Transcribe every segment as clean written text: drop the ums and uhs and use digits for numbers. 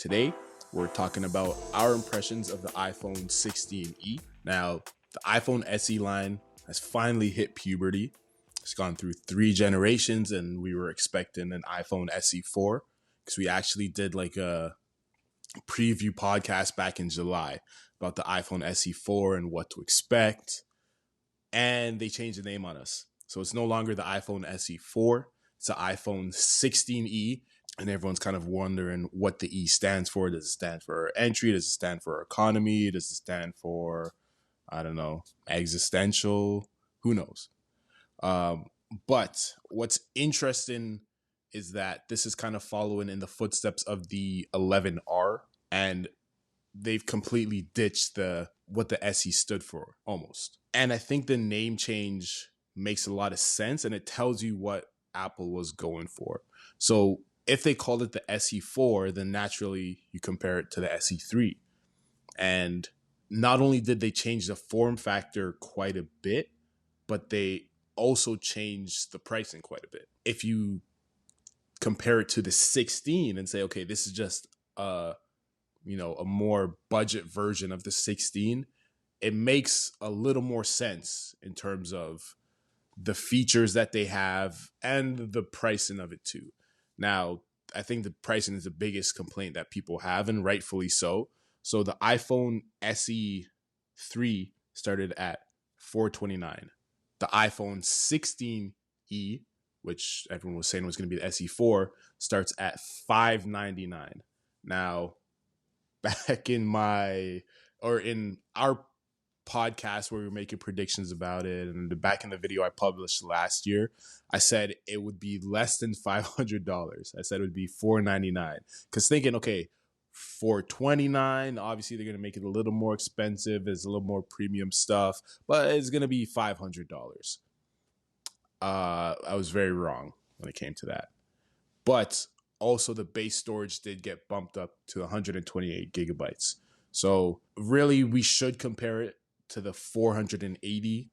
today we're talking about our impressions of the iPhone 16e. Now, the iPhone SE line has finally hit puberty. It's gone through 3 generations, and we were expecting an iPhone SE 4 because we actually did like a preview podcast back in July about the iPhone SE 4 and what to expect. And they changed the name on us. So it's no longer the iPhone SE 4, it's the iPhone 16e. And everyone's kind of wondering what the E stands for. Does it stand for entry? Does it stand for economy? Does it stand for, I don't know, existential? Who knows? But what's interesting is that this is kind of following in the footsteps of the 11R, and they've completely ditched what the SE stood for almost. And I think the name change makes a lot of sense, and it tells you what Apple was going for. So if they called it the SE4, then naturally you compare it to the SE3. And not only did they change the form factor quite a bit, but they also changed the pricing quite a bit. If you compare it to the 16 and say, okay, this is just a more budget version of the 16, it makes a little more sense in terms of the features that they have and the pricing of it too. Now, I think the pricing is the biggest complaint that people have, and rightfully so. So the iPhone SE 3 started at $429. The iPhone 16e, which everyone was saying was going to be the SE 4, starts at $599. Now, back in our podcast where we were making predictions about it, and back in the video I published last year, I said it would be less than $500. I said it would be $499, because thinking, okay, $429, obviously they're going to make it a little more expensive, there's a little more premium stuff, but it's going to be $500. I was very wrong when it came to that. But also the base storage did get bumped up to 128 gigabytes. So really we should compare it to the $480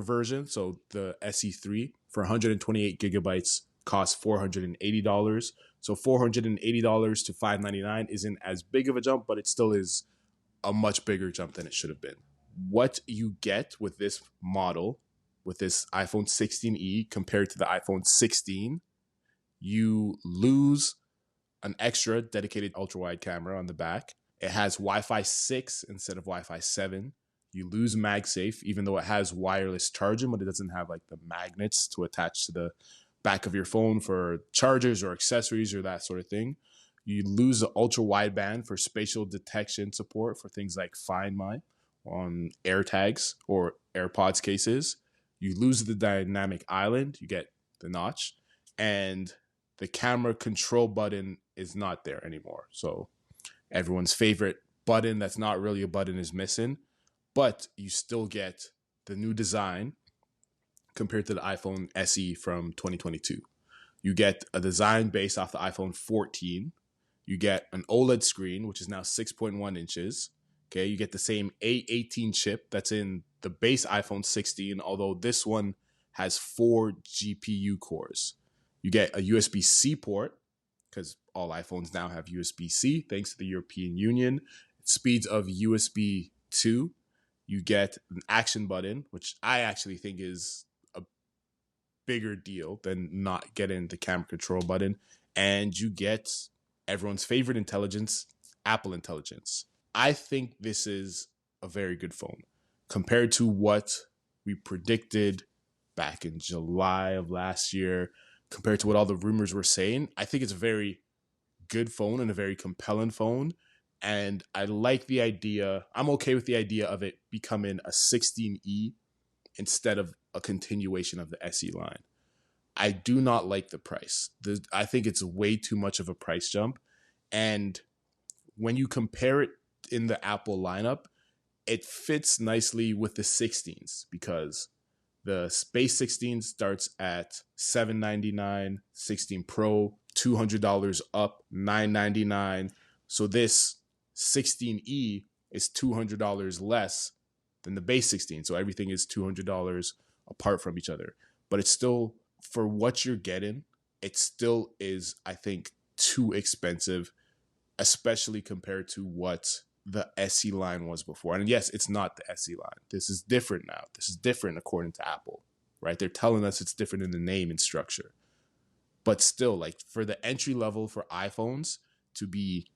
version. So the SE3 for 128 gigabytes costs $480. So $480 to $599 isn't as big of a jump, but it still is a much bigger jump than it should have been. What you get with this model, with this iPhone 16e compared to the iPhone 16, you lose an extra dedicated ultra-wide camera on the back. It has Wi-Fi 6 instead of Wi-Fi 7. You lose MagSafe, even though it has wireless charging, but it doesn't have like the magnets to attach to the back of your phone for chargers or accessories or that sort of thing. You lose the ultra-wideband for spatial detection support for things like Find My on AirTags or AirPods cases. You lose the dynamic island. You get the notch. And the camera control button is not there anymore. So everyone's favorite button that's not really a button is missing, but you still get the new design compared to the iPhone SE from 2022. You get a design based off the iPhone 14. You get an OLED screen, which is now 6.1 inches. Okay, you get the same A18 chip that's in the base iPhone 16, although this one has 4 GPU cores. You get a USB-C port, because all iPhones now have USB-C, thanks to the European Union. Speeds of USB 2. You get an action button, which I actually think is a bigger deal than not getting the camera control button. And you get everyone's favorite intelligence, Apple Intelligence. I think this is a very good phone compared to what we predicted back in July of last year, compared to what all the rumors were saying. I think it's a very good phone and a very compelling phone. And I like the idea. I'm okay with the idea of it becoming a 16e instead of a continuation of the SE line. I do not like the price. I think it's way too much of a price jump. And when you compare it in the Apple lineup, it fits nicely with the 16s, because the Space 16 starts at $799, 16 Pro, $200 up, $999. So this 16e is $200 less than the base 16. So everything is $200 apart from each other. But it's still, for what you're getting, it still is, I think, too expensive especially compared to what the SE line was before. And yes, it's not the SE line. This is different now. This is different according to Apple, right? They're telling us it's different in the name and structure. But still, like for the entry level for iPhones to be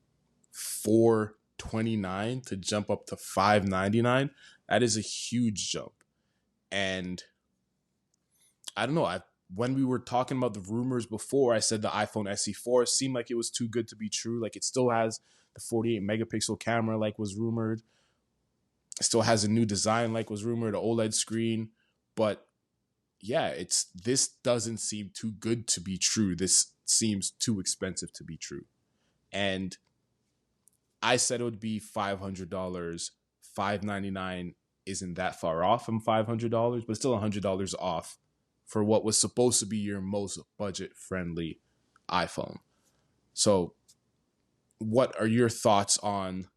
429 to jump up to 599, that is a huge jump. And I don't know, when we were talking about the rumors before, I said the iPhone SE4 seemed like it was too good to be true. Like it still has the 48 megapixel camera, like was rumored. It still has a new design, like was rumored, an OLED screen. But yeah, this doesn't seem too good to be true. This seems too expensive to be true. And I said it would be $500. $599 isn't that far off from $500, but still $100 off for what was supposed to be your most budget-friendly iPhone. So what are your thoughts on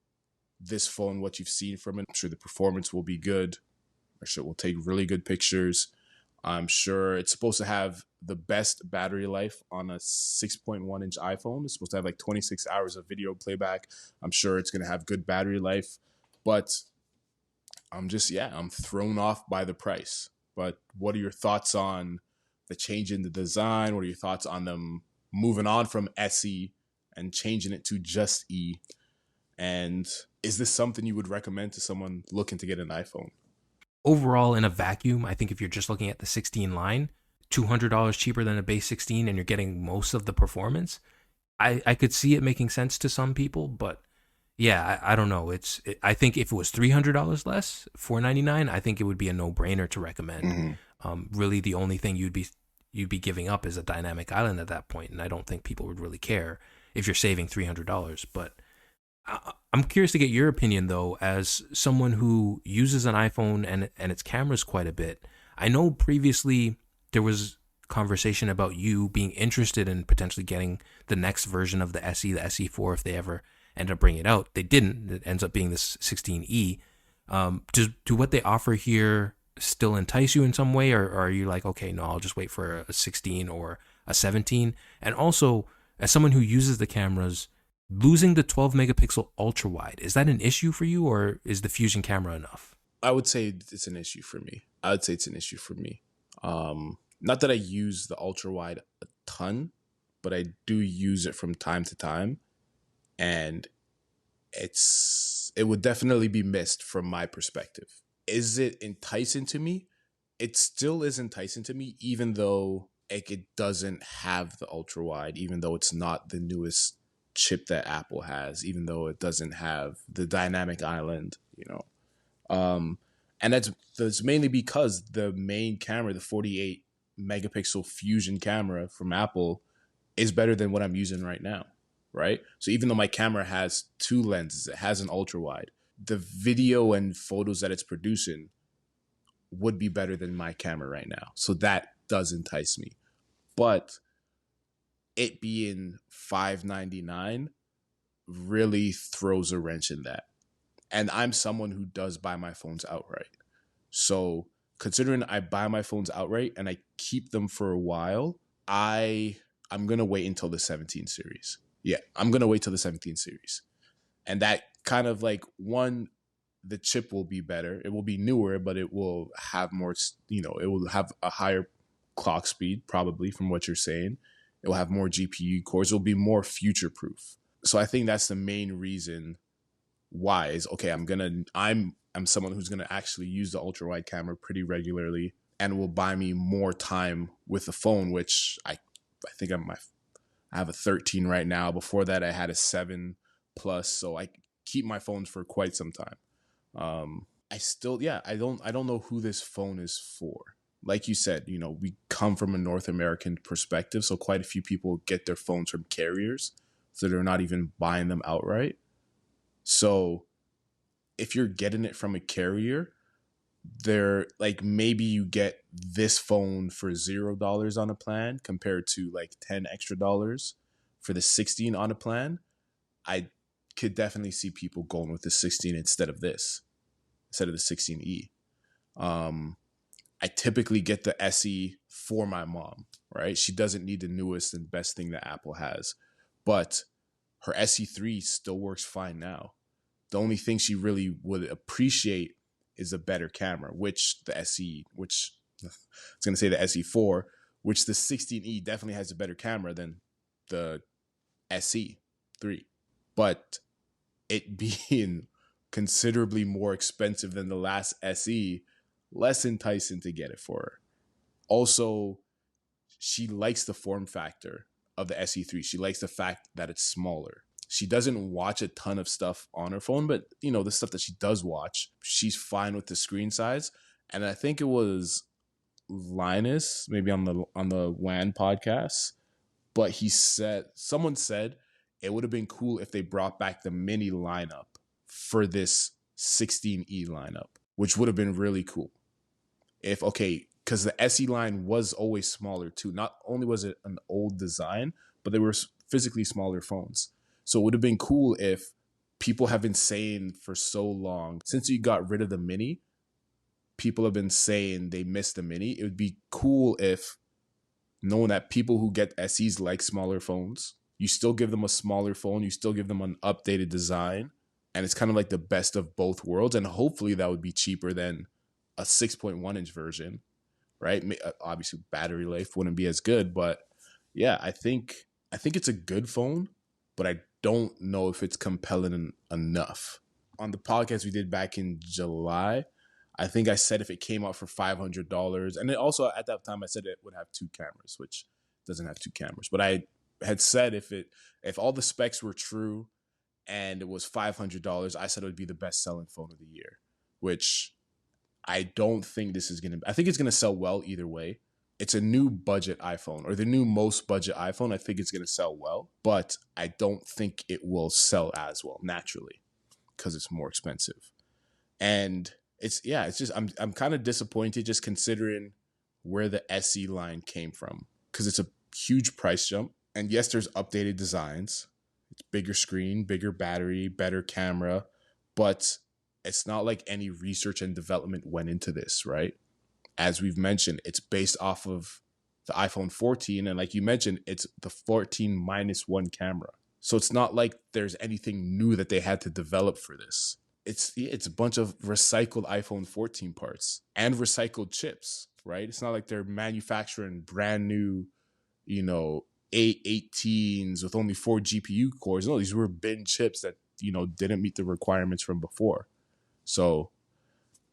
this phone, what you've seen from it? I'm sure the performance will be good. I'm sure it will take really good pictures. I'm sure it's supposed to have the best battery life on a 6.1 inch iPhone. It's supposed to have like 26 hours of video playback. I'm sure it's going to have good battery life, but I'm thrown off by the price. But what are your thoughts on the change in the design? What are your thoughts on them moving on from SE and changing it to just E? And is this something you would recommend to someone looking to get an iPhone? Overall, in a vacuum, I think if you're just looking at the 16 line, $200 cheaper than a base 16 and you're getting most of the performance, I could see it making sense to some people, but yeah, I don't know. I think if it was $300 less, $499, I think it would be a no-brainer to recommend. Mm-hmm. Really, the only thing you'd be giving up is a dynamic island at that point, and I don't think people would really care if you're saving $300. But I'm curious to get your opinion, though, as someone who uses an iPhone and its cameras quite a bit. I know previously there was conversation about you being interested in potentially getting the next version of the SE, the SE4, if they ever end up bringing it out. They didn't. It ends up being this 16E. Do what they offer here still entice you in some way, or are you like, okay, no, I'll just wait for a 16 or a 17? And also, as someone who uses the cameras, losing the 12 megapixel ultra wide, is that an issue for you, or is the Fusion camera enough? I would say it's an issue for me. Not that I use the ultra wide a ton, but I do use it from time to time. And it would definitely be missed from my perspective. Is it enticing to me? It still is enticing to me, even though it doesn't have the ultra wide, even though it's not the newest chip that Apple has, even though it doesn't have the dynamic island, and that's mainly because the main camera, the 48 megapixel Fusion camera from Apple, is better than what I'm using right now. Right? So even though my camera has two lenses, it has an ultra wide, the video and photos that it's producing would be better than my camera right now. So that does entice me. But it being $599 really throws a wrench in that. And I'm someone who does buy my phones outright. So considering I buy my phones outright and I keep them for a while, I'm going to wait until the 17 series. Yeah, I'm going to wait till the 17 series. And that kind of like, one, the chip will be better. It will be newer, but it will have more, it will have a higher clock speed, probably, from what you're saying. It will have more GPU cores. It will be more future proof. So I think that's the main reason why is, okay, I'm someone who's going to actually use the ultra wide camera pretty regularly and will buy me more time with the phone, which I think I have a 13 right now. Before that, I had a 7 plus. So I keep my phones for quite some time. I don't know who this phone is for. Like you said, we come from a North American perspective. So quite a few people get their phones from carriers. So they're not even buying them outright. So if you're getting it from a carrier, they're like, maybe you get this phone for $0 on a plan compared to like $10 extra for the 16 on a plan. I could definitely see people going with the 16 instead of the 16E. I typically get the SE for my mom, right? She doesn't need the newest and best thing that Apple has, but her SE3 still works fine now. The only thing she really would appreciate is a better camera, which the SE, which I was going to say the SE4, which the 16E definitely has a better camera than the SE3. But it being considerably more expensive than the last SE, less enticing to get it for her. Also, she likes the form factor of the SE3. She likes the fact that it's smaller. She doesn't watch a ton of stuff on her phone, but the stuff that she does watch, she's fine with the screen size. And I think it was Linus, maybe on the WAN podcast, but someone said it would have been cool if they brought back the mini lineup for this 16E lineup, which would have been really cool. Because the SE line was always smaller too. Not only was it an old design, but they were physically smaller phones. So it would have been cool if people have been saying for so long, since you got rid of the mini, people have been saying they miss the mini. It would be cool if, knowing that people who get SEs like smaller phones, you still give them a smaller phone, you still give them an updated design, and it's kind of like the best of both worlds. And hopefully that would be cheaper than a 6.1 inch version, right? Obviously battery life wouldn't be as good, but yeah, I think it's a good phone, but I don't know if it's compelling enough. On the podcast we did back in July, I think I said if it came out for $500, and it also at that time I said it would have 2 cameras, which doesn't have 2 cameras. But I had said if all the specs were true and it was $500, I said it would be the best selling phone of the year, which I don't think this is going to. I think it's going to sell well either way. It's a new budget iPhone, or the new most budget iPhone. I think it's going to sell well, but I don't think it will sell as well naturally because it's more expensive. And it's just I'm kind of disappointed just considering where the SE line came from, because it's a huge price jump. And yes, there's updated designs. It's bigger screen, bigger battery, better camera, but it's not like any research and development went into this, right? As we've mentioned, it's based off of the iPhone 14. And like you mentioned, it's the 14 minus 1 camera. So it's not like there's anything new that they had to develop for this. It's a bunch of recycled iPhone 14 parts and recycled chips, right? It's not like they're manufacturing brand new, A18s with only 4 GPU cores. No, these were bin chips that, didn't meet the requirements from before. So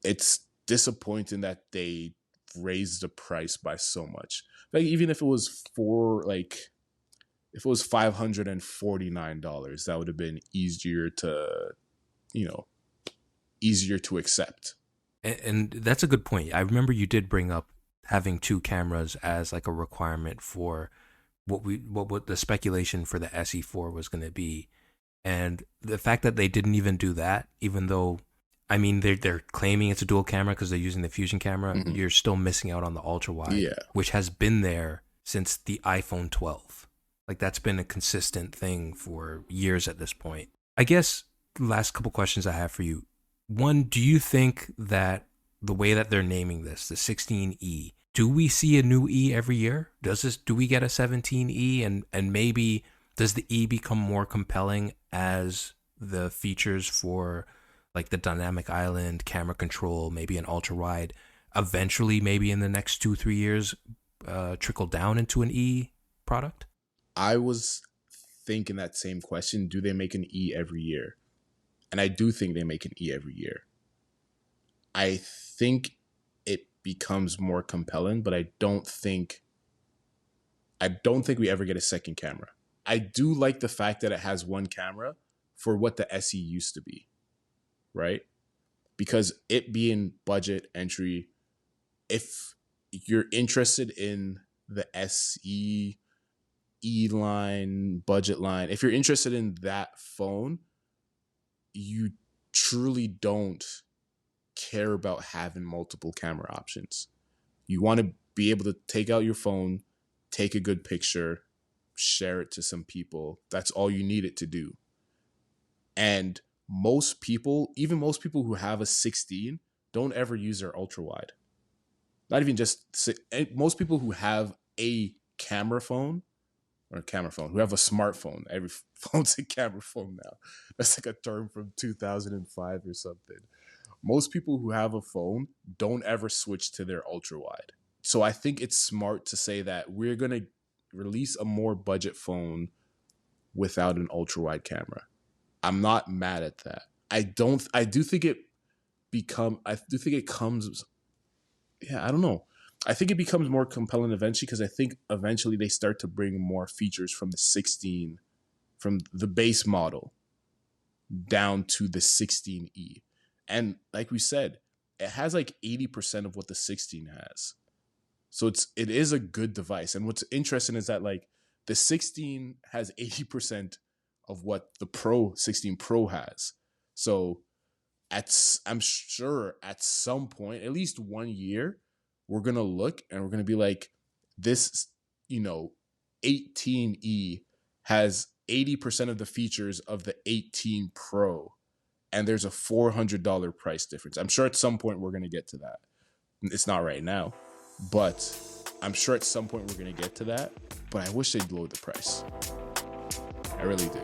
it's disappointing that they raised the price by so much. Like, even if it was $549, that would have been easier to accept. And that's a good point. I remember you did bring up having 2 cameras as like a requirement for what the speculation for the SE4 was going to be. And the fact that they didn't even do that, even though, I mean, they're claiming it's a dual camera because they're using the Fusion camera, Mm-hmm. You're still missing out on the ultra wide, Yeah. which has been there since the iPhone 12. Like, that's been a consistent thing for years at this point. I guess the last couple questions I have for you. One, do you think that the way that they're naming this, the 16E, do we see a new E every year? Do we get a 17E, and maybe does the E become more compelling as the features for like the dynamic island, camera control, maybe an ultra wide, eventually maybe in the next 2-3 years trickle down into an E product? I was thinking that same question. Do they make an E every year? And I do think they make an E every year. I think it becomes more compelling, but I don't think we ever get a second camera. I do like the fact that it has 1 camera for what the SE used to be, right? Because it being budget entry, if you're interested in the SE E line, budget line, if you're interested in that phone, you truly don't care about having multiple camera options. You want to be able to take out your phone, take a good picture, share it to some people. That's all you need it to do. And most people, even most people who have a 16, don't ever use their ultra wide. Not even just most people who have a camera phone, or a camera phone, who have a smartphone. Every phone's a camera phone now. That's like a term from 2005 or something. Most people who have a phone don't ever switch to their ultra wide. So I think it's smart to say that we're going to release a more budget phone without an ultra wide camera. I'm not mad at that. I do think it comes, yeah, I don't know. I think it becomes more compelling eventually, because I think eventually they start to bring more features from the 16, from the base model down to the 16E. And like we said, it has like 80% of what the 16 has. So it is a good device. And what's interesting is that like the 16 has 80% of what the 16 Pro has. So I'm sure at some point, at least 1 year, we're gonna look and we're gonna be like, this, 18E has 80% of the features of the 18 Pro, and there's a $400 price difference. I'm sure at some point we're gonna get to that. It's not right now, but I'm sure at some point we're gonna get to that. But I wish they'd lower the price. I really do.